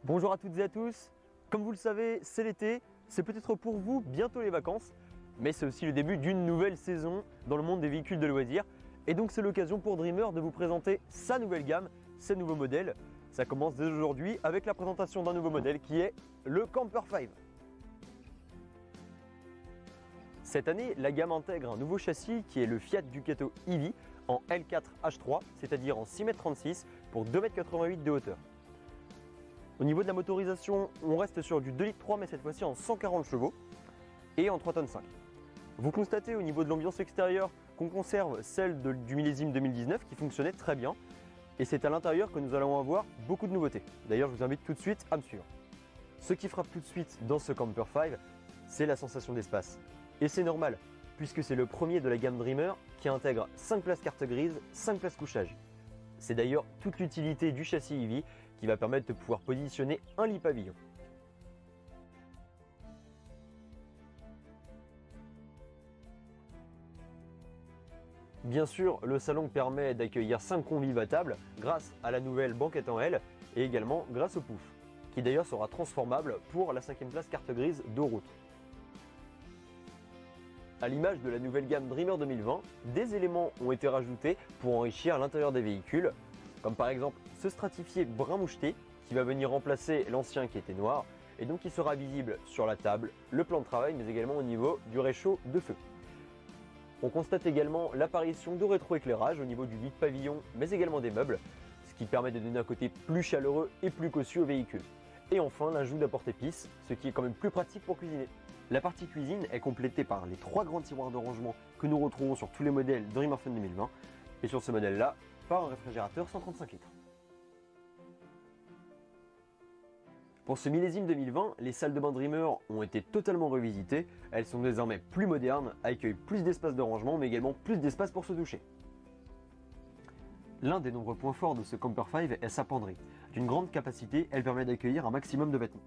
Bonjour à toutes et à tous. Comme vous le savez, c'est l'été, c'est peut-être pour vous bientôt les vacances, mais c'est aussi le début d'une nouvelle saison dans le monde des véhicules de loisirs. Et donc c'est l'occasion pour Dreamer de vous présenter sa nouvelle gamme, ses nouveaux modèles. Ça commence dès aujourd'hui avec la présentation d'un nouveau modèle qui est le Camper 5. Cette année, la gamme intègre un nouveau châssis qui est le Fiat Ducato EV en L4H3, c'est-à-dire en 6,36 m pour 2,88 m de hauteur. Au niveau de la motorisation, on reste sur du 2,3 litres mais cette fois-ci en 140 chevaux et en 3,5 tonnes. Vous constatez au niveau de l'ambiance extérieure qu'on conserve celle du millésime 2019 qui fonctionnait très bien. Et c'est à l'intérieur que nous allons avoir beaucoup de nouveautés. D'ailleurs, je vous invite tout de suite à me suivre. Ce qui frappe tout de suite dans ce Camper 5, c'est la sensation d'espace. Et c'est normal, puisque c'est le premier de la gamme Dreamer qui intègre 5 places carte grise, 5 places couchage. C'est d'ailleurs toute l'utilité du châssis EV qui va permettre de pouvoir positionner un lit pavillon. Bien sûr, le salon permet d'accueillir 5 convives à table grâce à la nouvelle banquette en L et également grâce au pouf, qui d'ailleurs sera transformable pour la 5e place carte grise de route. À l'image de la nouvelle gamme Dreamer 2020, des éléments ont été rajoutés pour enrichir l'intérieur des véhicules, comme par exemple ce stratifié brun moucheté qui va venir remplacer l'ancien qui était noir et donc qui sera visible sur la table, le plan de travail mais également au niveau du réchaud de feu. On constate également l'apparition de rétroéclairage au niveau du lit de pavillon mais également des meubles, ce qui permet de donner un côté plus chaleureux et plus cossu au véhicule. Et enfin l'ajout d'un porte-épices, ce qui est quand même plus pratique pour cuisiner. La partie cuisine est complétée par les 3 grands tiroirs de rangement que nous retrouvons sur tous les modèles Dreamer Fun 2020 et sur ce modèle là par un réfrigérateur 135 litres. Pour ce millésime 2020, les salles de bain Dreamer ont été totalement revisitées, elles sont désormais plus modernes, accueillent plus d'espace de rangement mais également plus d'espace pour se doucher. L'un des nombreux points forts de ce Camper 5 est sa penderie. D'une grande capacité, elle permet d'accueillir un maximum de vêtements.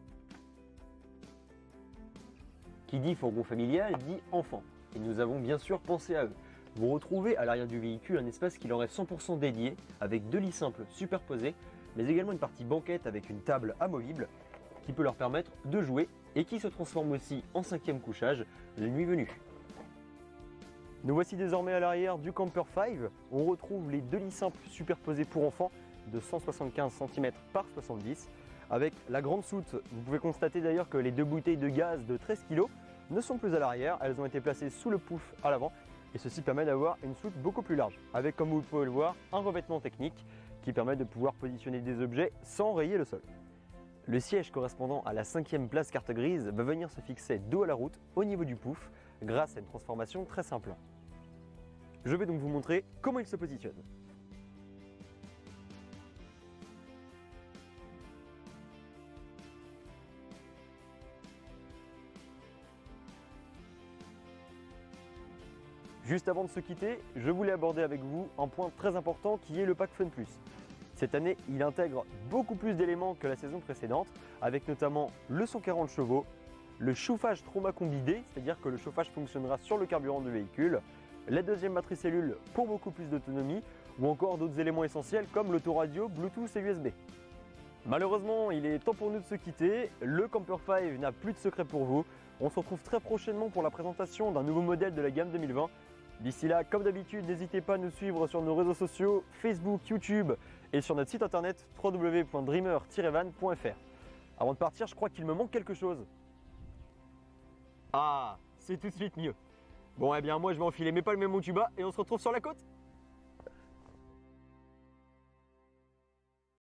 Qui dit fourgon familial dit enfant, et nous avons bien sûr pensé à eux. Vous retrouvez à l'arrière du véhicule un espace qui leur est 100% dédié, avec 2 lits simples superposés, mais également une partie banquette avec une table amovible, qui peut leur permettre de jouer, et qui se transforme aussi en 5e couchage la nuit venue. Nous voici désormais à l'arrière du Camper 5, on retrouve les 2 lits simples superposés pour enfants de 175 cm par 70 avec la grande soute. Vous pouvez constater d'ailleurs que les 2 bouteilles de gaz de 13 kg ne sont plus à l'arrière, elles ont été placées sous le pouf à l'avant et ceci permet d'avoir une soute beaucoup plus large avec, comme vous pouvez le voir, un revêtement technique qui permet de pouvoir positionner des objets sans rayer le sol. Le siège correspondant à la 5e place carte grise va venir se fixer dos à la route au niveau du pouf grâce à une transformation très simple. Je vais donc vous montrer comment il se positionne. Juste avant de se quitter, je voulais aborder avec vous un point très important qui est le pack Fun Plus. Cette année, il intègre beaucoup plus d'éléments que la saison précédente, avec notamment le 140 chevaux, le chauffage Trauma Combi D, c'est-à-dire que le chauffage fonctionnera sur le carburant du véhicule, la 2e batterie cellule pour beaucoup plus d'autonomie, ou encore d'autres éléments essentiels comme l'autoradio, Bluetooth et USB. Malheureusement, il est temps pour nous de se quitter, le Camper 5 n'a plus de secret pour vous, on se retrouve très prochainement pour la présentation d'un nouveau modèle de la gamme 2020. D'ici là, comme d'habitude, n'hésitez pas à nous suivre sur nos réseaux sociaux, Facebook, YouTube et sur notre site internet www.dreamer-van.fr. Avant de partir, je crois qu'il me manque quelque chose. Ah, c'est tout de suite mieux. Bon, eh bien moi je vais enfiler mes palmes et mon tuba et on se retrouve sur la côte.